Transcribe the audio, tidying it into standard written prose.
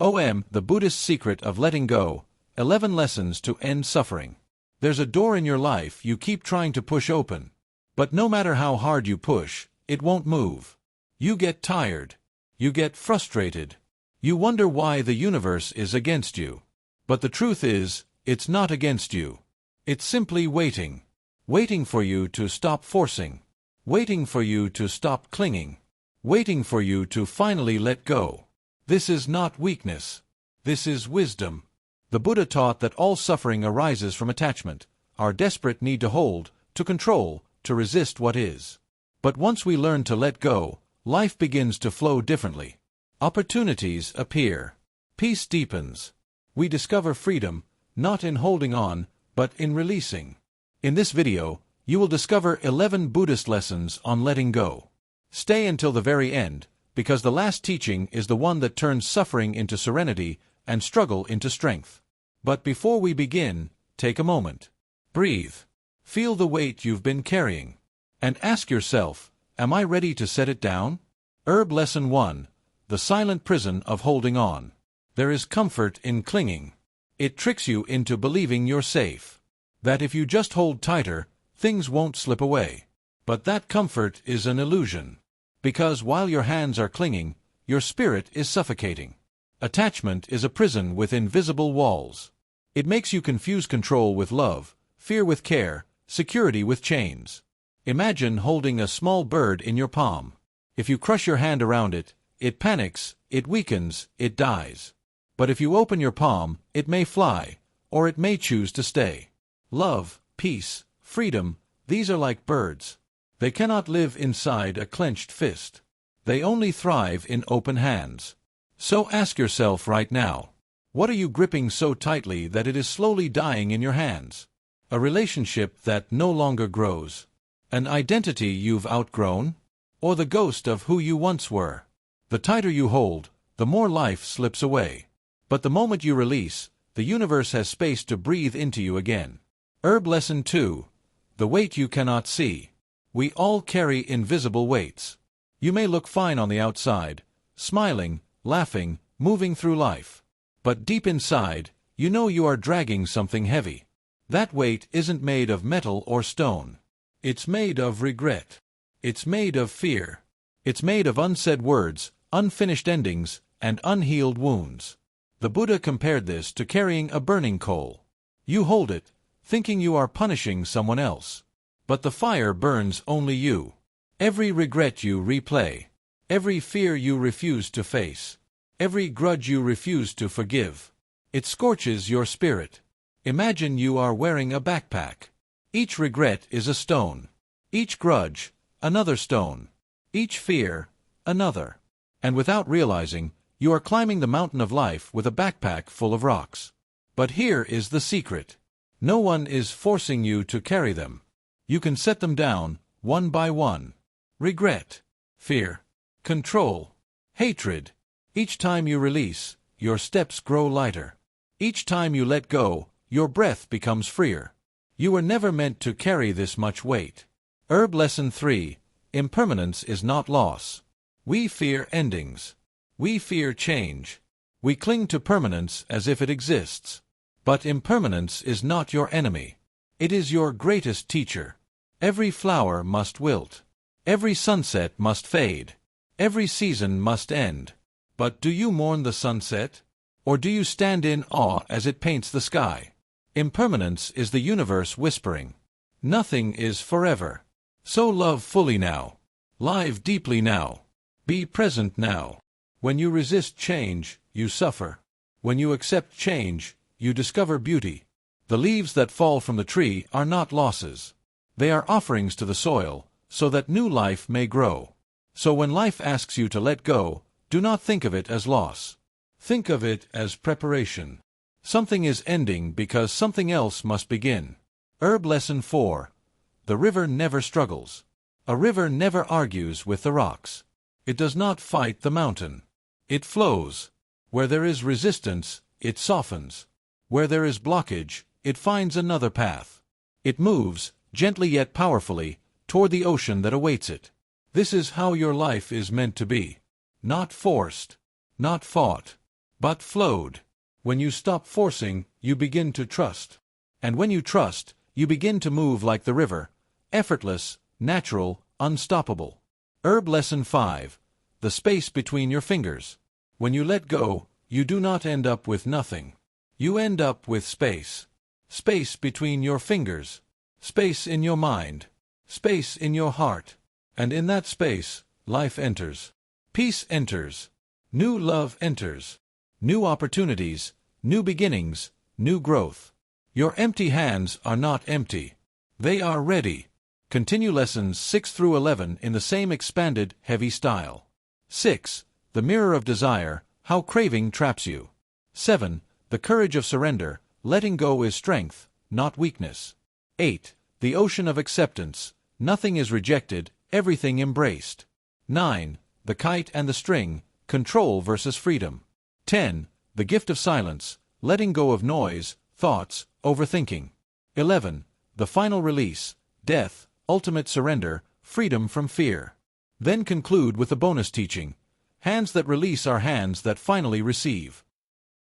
The Buddhist Secret of Letting Go, 11 Lessons to End Suffering. There's a door in your life you keep trying to push open. But no matter how hard you push, it won't move. You get tired. You get frustrated. You wonder why the universe is against you. But the truth is, it's not against you. It's simply waiting. Waiting for you to stop forcing. Waiting for you to stop clinging. Waiting for you to finally let go. This is not weakness. This is wisdom. The Buddha taught that all suffering arises from attachment, our desperate need to hold, to control, to resist what is. But once we learn to let go, life begins to flow differently. Opportunities appear. Peace deepens. We discover freedom, not in holding on, but in releasing. In this video, you will discover 11 Buddhist lessons on letting go. Stay until the very end, because the last teaching is the one that turns suffering into serenity and struggle into strength. But before we begin, take a moment. Breathe. Feel the weight you've been carrying. And ask yourself, am I ready to set it down? Lesson 1. The Silent Prison of Holding On. There is comfort in clinging. It tricks you into believing you're safe. That if you just hold tighter, things won't slip away. But that comfort is an illusion. Because while your hands are clinging, your spirit is suffocating. Attachment is a prison with invisible walls. It makes you confuse control with love, fear with care, security with chains. Imagine holding a small bird in your palm. If you crush your hand around it, it panics, it weakens, it dies. But if you open your palm, it may fly, or it may choose to stay. Love, peace, freedom, these are like birds. They cannot live inside a clenched fist. They only thrive in open hands. So ask yourself right now, what are you gripping so tightly that it is slowly dying in your hands? A relationship that no longer grows? An identity you've outgrown? Or the ghost of who you once were? The tighter you hold, the more life slips away. But the moment you release, the universe has space to breathe into you again. Lesson 2. The Weight You Cannot See. We all carry invisible weights. You may look fine on the outside, smiling, laughing, moving through life. But deep inside, you know you are dragging something heavy. That weight isn't made of metal or stone. It's made of regret. It's made of fear. It's made of unsaid words, unfinished endings, and unhealed wounds. The Buddha compared this to carrying a burning coal. You hold it, thinking you are punishing someone else. But the fire burns only you. Every regret you replay. Every fear you refuse to face. Every grudge you refuse to forgive. It scorches your spirit. Imagine you are wearing a backpack. Each regret is a stone. Each grudge, another stone. Each fear, another. And without realizing, you are climbing the mountain of life with a backpack full of rocks. But here is the secret. No one is forcing you to carry them. You can set them down, one by one. Regret, fear, control, hatred. Each time you release, your steps grow lighter. Each time you let go, your breath becomes freer. You were never meant to carry this much weight. Lesson 3. Impermanence is not loss. We fear endings. We fear change. We cling to permanence as if it exists. But impermanence is not your enemy. It is your greatest teacher. Every flower must wilt. Every sunset must fade. Every season must end. But do you mourn the sunset? Or do you stand in awe as it paints the sky? Impermanence is the universe whispering. Nothing is forever. So love fully now. Live deeply now. Be present now. When you resist change, you suffer. When you accept change, you discover beauty. The leaves that fall from the tree are not losses. They are offerings to the soil, so that new life may grow. So when life asks you to let go, do not think of it as loss. Think of it as preparation. Something is ending because something else must begin. Lesson 4. The river never struggles. A river never argues with the rocks. It does not fight the mountain. It flows. Where there is resistance, it softens. Where there is blockage, it finds another path. It moves, gently yet powerfully, toward the ocean that awaits it. This is how your life is meant to be. Not forced. Not fought. but flowed. When you stop forcing, you begin to trust. And when you trust, you begin to move like the river, effortless, natural, unstoppable. Herb Lesson 5. The space between your fingers. When you let go, you do not end up with nothing. You end up with space. Space between your fingers. Space in your mind. Space in your heart. And in that space, life enters. Peace enters. New love enters. New opportunities, new beginnings, new growth. Your empty hands are not empty. They are ready. Continue lessons 6 through 11 in the same expanded, heavy style. 6. The mirror of desire, how craving traps you. 7. The courage of surrender, letting go is strength, not weakness. 8. The ocean of acceptance, nothing is rejected, everything embraced. 9. The kite and the string, control versus freedom. 10. The gift of silence, letting go of noise, thoughts, overthinking. 11. The final release, death, ultimate surrender, freedom from fear. Then conclude with a bonus teaching. Hands that release are hands that finally receive.